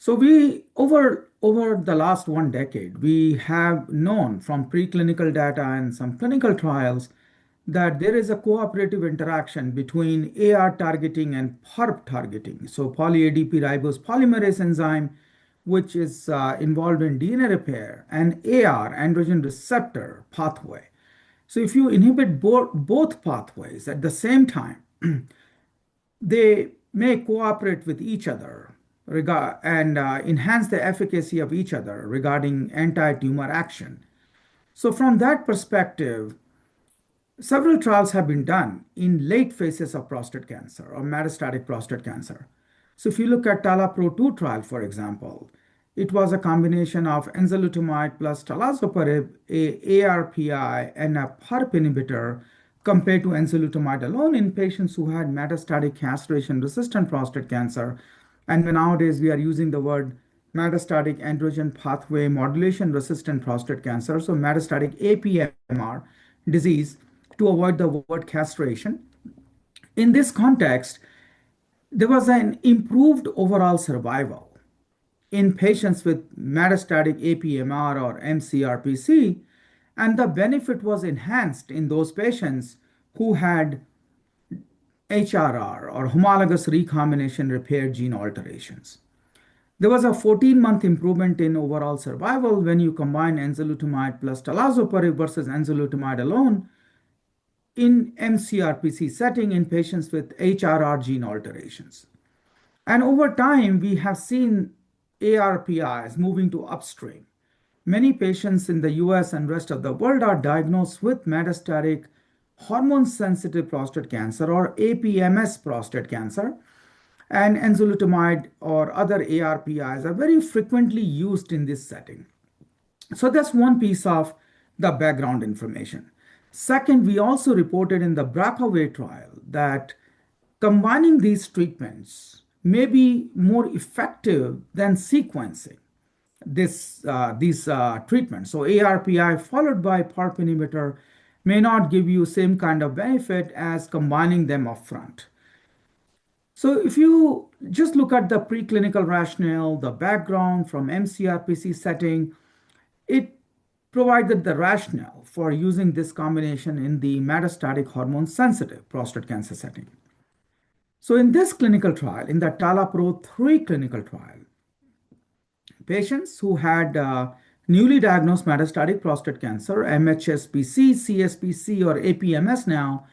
So we over the last 1 decade, we have known from preclinical data and some clinical trials that there is a cooperative interaction between AR targeting and PARP targeting. So poly-ADP ribose polymerase enzyme, which is involved in DNA repair, and AR androgen receptor pathway. So if you inhibit both pathways at the same time, they may cooperate with each other and enhance the efficacy of each other regarding anti-tumor action. So from that perspective, several trials have been done in late phases of prostate cancer or metastatic prostate cancer. So if you look at TALAPRO-2 trial, for example, it was a combination of enzalutamide plus talazoparib, a ARPI, and a PARP inhibitor compared to enzalutamide alone in patients who had metastatic castration-resistant prostate cancer. And nowadays we are using the word metastatic androgen pathway modulation-resistant prostate cancer, so metastatic APMR disease, to avoid the word castration. In this context, there was an improved overall survival in patients with metastatic APMR or mCRPC, and the benefit was enhanced in those patients who had HRR or homologous recombination repair gene alterations. There was a 14-month improvement in overall survival when you combine enzalutamide plus talazoparib versus enzalutamide alone in mCRPC setting in patients with HRR gene alterations. And over time, we have seen ARPIs moving to upstream. Many patients in the US and rest of the world are diagnosed with metastatic hormone-sensitive prostate cancer or APMS prostate cancer, and enzalutamide or other ARPIs are very frequently used in this setting. So that's one piece of the background information. Second, we also reported in the BRCA trial that combining these treatments may be more effective than sequencing these treatments. So ARPI followed by PARP inhibitor may not give you same kind of benefit as combining them upfront. So if you just look at the preclinical rationale, the background from mCRPC setting, it provided the rationale for using this combination in the metastatic hormone-sensitive prostate cancer setting. So in this clinical trial, in the TALAPRO-3 clinical trial, patients who had newly diagnosed metastatic prostate cancer, mHSPC, CSPC, or APMS now,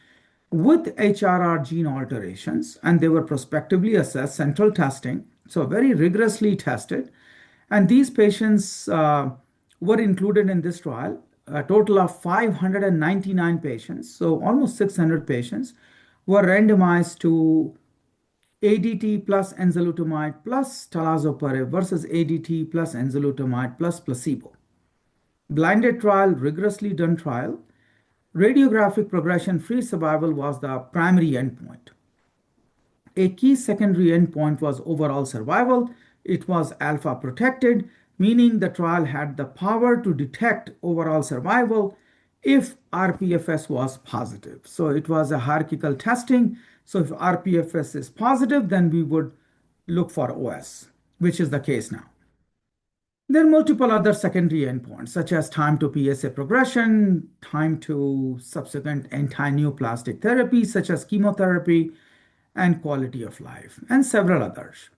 with HRR gene alterations, and they were prospectively assessed, central testing, so very rigorously tested. And these patients were included in this trial, a total of 599 patients, so almost 600 patients, were randomized to ADT plus enzalutamide plus talazoparib versus ADT plus enzalutamide plus placebo. Blinded trial, rigorously done trial. Radiographic progression-free survival was the primary endpoint. A key secondary endpoint was overall survival. It was alpha protected, meaning the trial had the power to detect overall survival if RPFS was positive. So it was a hierarchical testing. So if RPFS is positive, then we would look for OS, which is the case now. There are multiple other secondary endpoints, such as time to PSA progression, time to subsequent anti-neoplastic therapy, such as chemotherapy, and quality of life, and several others.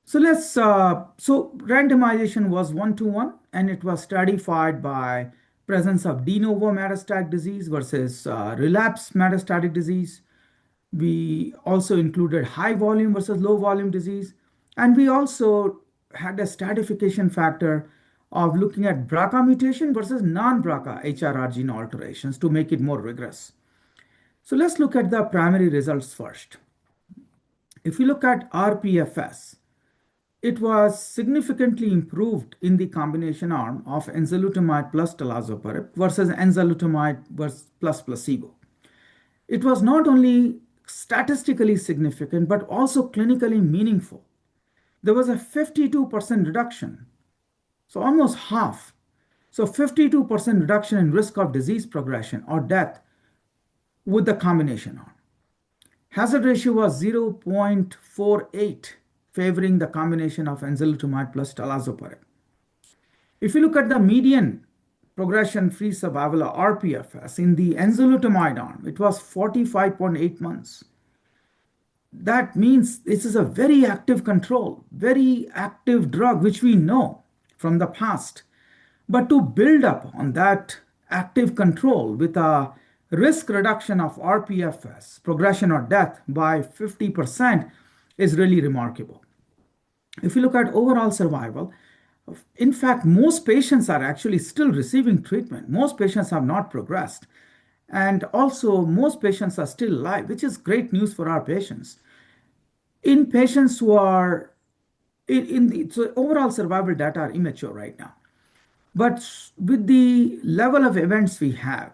So randomization was 1-to-1, and it was stratified by presence of de novo metastatic disease versus relapse metastatic disease. We also included high volume versus low volume disease, and we also had a stratification factor of looking at BRCA mutation versus non-BRCA HRR gene alterations to make it more rigorous. So let's look at the primary results first. If you look at RPFS, it was significantly improved in the combination arm of enzalutamide plus talazoparib versus enzalutamide plus placebo. It was not only statistically significant, but also clinically meaningful. There was a 52% reduction, so almost half. So 52% reduction in risk of disease progression or death with the combination arm. Hazard ratio was 0.48, favoring the combination of enzalutamide plus talazoparib. If you look at the median progression-free survival or RPFS in the enzalutamide arm, it was 45.8 months. That means this is a very active control, very active drug, which we know from the past. But to build up on that active control with a risk reduction of RPFS, progression or death, by 50% is really remarkable. If you look at overall survival, in fact, most patients are actually still receiving treatment. Most patients have not progressed. And also, most patients are still alive, which is great news for our patients. In patients who are so overall survival data are immature right now. But with the level of events we have,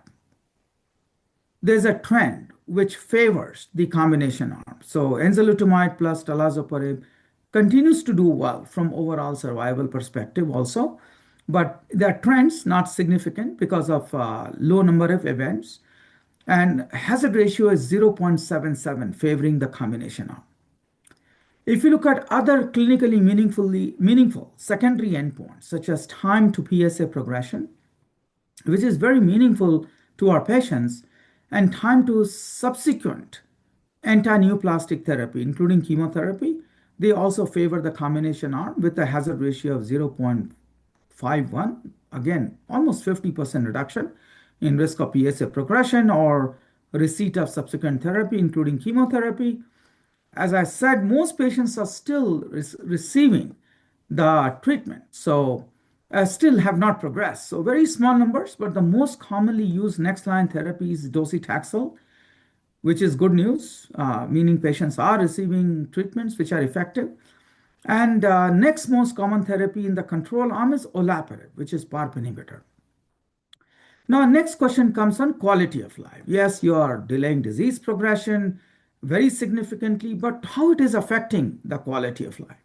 there's a trend which favors the combination arm. So enzalutamide plus talazoparib continues to do well from overall survival perspective also, but the trends not significant because of low number of events, and hazard ratio is 0.77 favoring the combination arm. If you look at other clinically meaningful secondary endpoints, such as time to PSA progression, which is very meaningful to our patients, and time to subsequent anti-neoplastic therapy, including chemotherapy, they also favor the combination arm with a hazard ratio of 0.51. Again, almost 50% reduction in risk of PSA progression or receipt of subsequent therapy, including chemotherapy. As I said, most patients are still receiving the treatment, so still have not progressed. So very small numbers, but the most commonly used next line therapy is docetaxel, which is good news, meaning patients are receiving treatments which are effective. And next most common therapy in the control arm is olaparib, which is PARP inhibitor. Now, next question comes on quality of life. Yes, you are delaying disease progression very significantly, but how it is affecting the quality of life?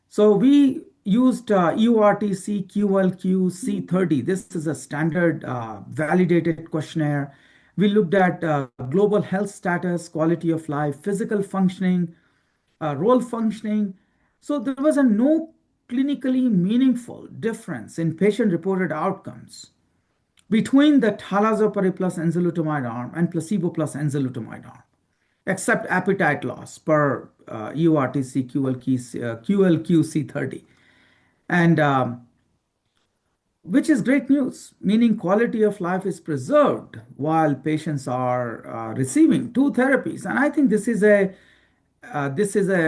So we used EORTC QLQ C30. This is a standard validated questionnaire. We looked at global health status, quality of life, physical functioning, role functioning. So there was no clinically meaningful difference in patient-reported outcomes between the talazoparib plus enzalutamide arm and placebo plus enzalutamide arm, except appetite loss per EORTC QLQ C30. And which is great news, meaning quality of life is preserved while patients are receiving two therapies. And I think this is a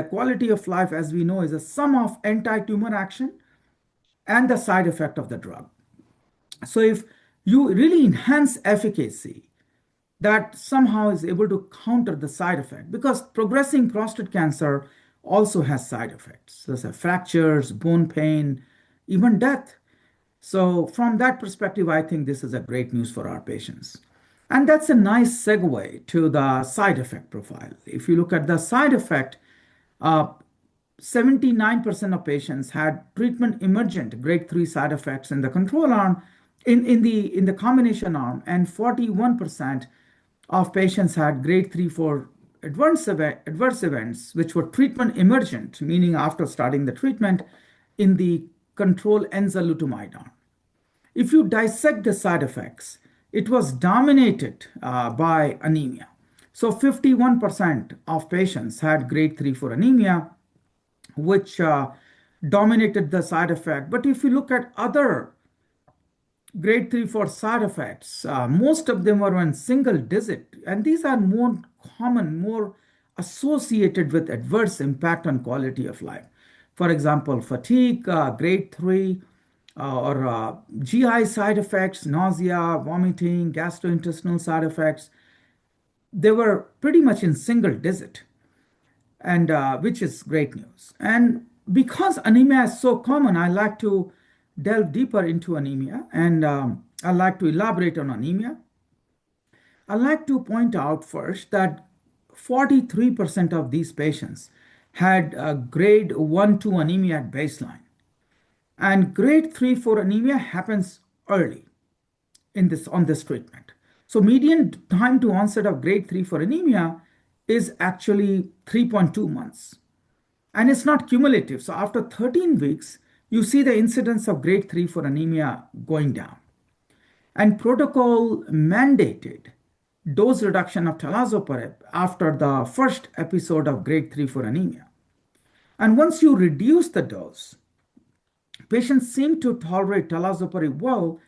quality of life, as we know, is a sum of anti-tumor action and the side effect of the drug. So if you really enhance efficacy, that somehow is able to counter the side effect, because progressing prostate cancer also has side effects, such as fractures, bone pain, even death. So from that perspective, I think this is a great news for our patients. And that's a nice segue to the side effect profile. If you look at the side effect, 79% of patients had treatment emergent grade 3 side effects in the control arm, in the combination arm, and 41% of patients had grade 3 for adverse events, which were treatment emergent, meaning after starting the treatment, in the control enzalutamide arm. If you dissect the side effects, it was dominated by anemia. So 51% of patients had grade 3 for anemia, which dominated the side effect. But if you look at other grade 3 for side effects, most of them were in single digit, and these are more common, more associated with adverse impact on quality of life. For example, fatigue, grade 3, or GI side effects, nausea, vomiting, gastrointestinal side effects. They were pretty much in single digit, and which is great news. And because anemia is so common, I like to delve deeper into anemia, and I like to elaborate on anemia. I like to point out first that 43% of these patients had grade 1-2 anemia at baseline. And grade 3-4 anemia happens early on this treatment. So median time to onset of grade 3 for anemia is actually 3.2 months. And it's not cumulative. So after 13 weeks, you see the incidence of grade 3 for anemia going down. And protocol mandated dose reduction of talazoparib after the first episode of grade 3 for anemia. And once you reduce the dose, patients seem to tolerate talazoparib well,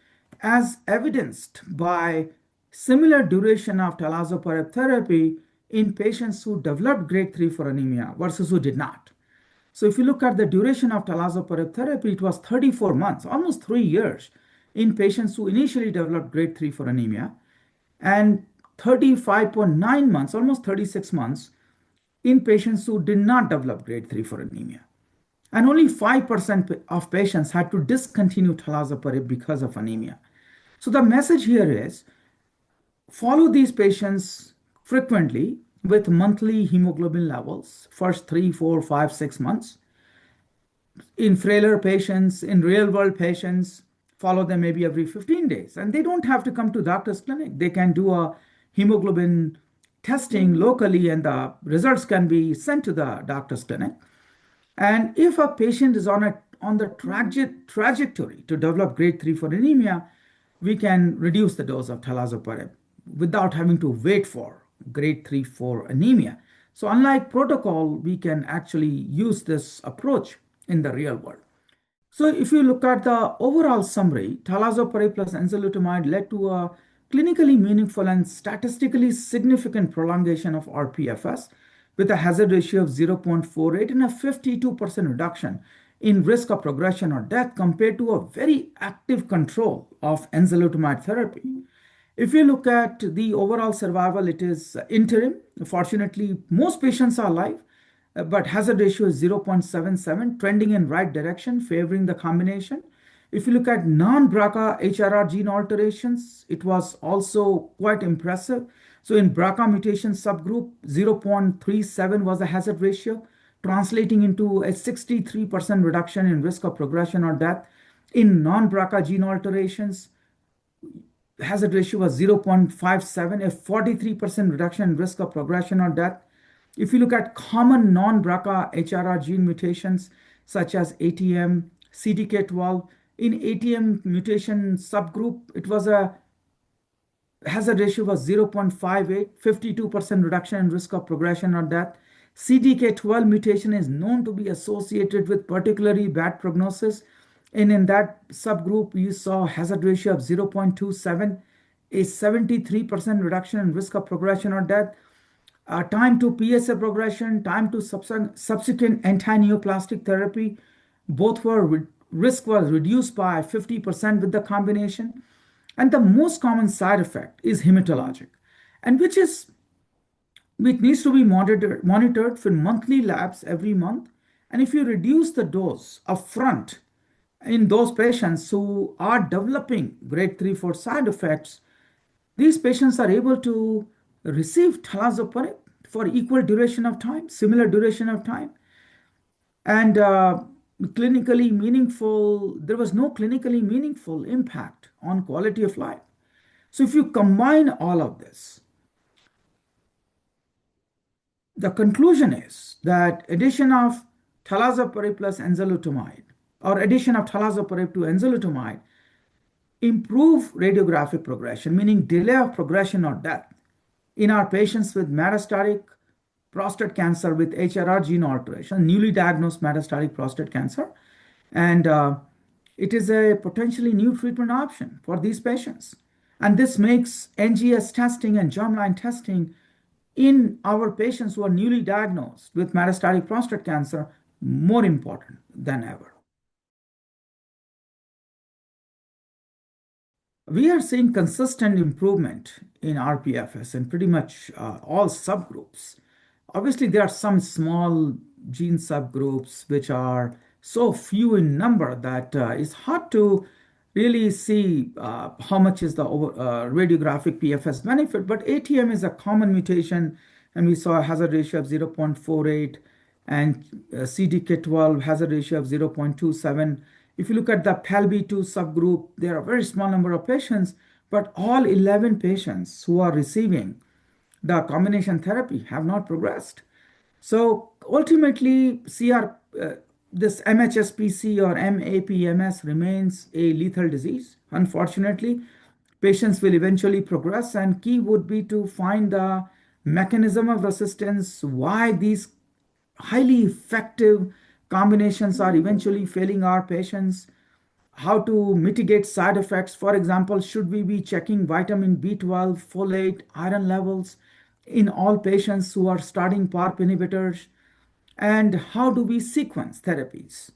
as evidenced by similar duration of talazoparib therapy in patients who developed grade 3 for anemia versus who did not. So if you look at the duration of talazoparib therapy, it was 34 months, almost 3 years, in patients who initially developed grade 3 for anemia, and 35.9 months, almost 36 months, in patients who did not develop grade 3 for anemia. And only 5% of patients had to discontinue talazoparib because of anemia. So the message here is follow these patients frequently with monthly hemoglobin levels, first 3, 4, 5, 6 months. In frailer patients, in real world patients, follow them maybe every 15 days. And they don't have to come to doctor's clinic. They can do a hemoglobin testing locally and the results can be sent to the doctor's clinic. And if a patient is on the trajectory to develop grade 3 for anemia, we can reduce the dose of talazoparib without having to wait for grade 3 for anemia. So unlike protocol, we can actually use this approach in the real world. So if you look at the overall summary, talazoparib plus enzalutamide led to a clinically meaningful and statistically significant prolongation of rPFS with a hazard ratio of 0.48 and a 52% reduction in risk of progression or death compared to a very active control of enzalutamide therapy. If you look at the overall survival, it is interim. Fortunately, most patients are alive, but hazard ratio is 0.77, trending in right direction, favoring the combination. If you look at non-BRCA HRR gene alterations, it was also quite impressive. So in BRCA mutation subgroup, 0.37 was the hazard ratio, translating into a 63% reduction in risk of progression or death. In non-BRCA gene alterations, hazard ratio was 0.57, a 43% reduction in risk of progression or death. If you look at common non-BRCA HRR gene mutations such as ATM, CDK12, in ATM mutation subgroup, it was a hazard ratio was 0.58, 52% reduction in risk of progression or death. CDK12 mutation is known to be associated with particularly bad prognosis. And in that subgroup, you saw hazard ratio of 0.27, a 73% reduction in risk of progression or death. Time to PSA progression, time to subsequent anti-neoplastic therapy, both were risk was reduced by 50% with the combination. And the most common side effect is hematologic, and which needs to be monitored for monthly labs every month. And if you reduce the dose upfront in those patients who are developing grade 3 4 side effects, these patients are able to receive talazoparib for equal duration of time, similar duration of time, and clinically meaningful. There was no clinically meaningful impact on quality of life. So if you combine all of this, the conclusion is that addition of talazoparib plus enzalutamide or addition of talazoparib to enzalutamide improve radiographic progression, meaning delay of progression or death in our patients with metastatic prostate cancer with HRR gene alteration, newly diagnosed metastatic prostate cancer. And it is a potentially new treatment option for these patients. And this makes NGS testing and germline testing in our patients who are newly diagnosed with metastatic prostate cancer more important than ever. We are seeing consistent improvement in rPFS in pretty much all subgroups. Obviously, there are some small gene subgroups which are so few in number that it's hard to really see how much is the radiographic PFS benefit. But ATM is a common mutation, and we saw a hazard ratio of 0.48 and CDK12 hazard ratio of 0.27. If you look at the PALB2 subgroup, there are a very small number of patients, but all 11 patients who are receiving the combination therapy have not progressed. So ultimately, this MHSPC or MAPMS remains a lethal disease. Unfortunately, patients will eventually progress, and key would be to find the mechanism of resistance, why these highly effective combinations are eventually failing our patients, how to mitigate side effects. For example, should we be checking vitamin B12, folate, iron levels in all patients who are starting PARP inhibitors? And how do we sequence therapies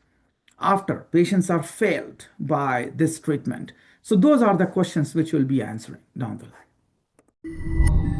after patients are failed by this treatment? So those are the questions which we'll be answering down the line.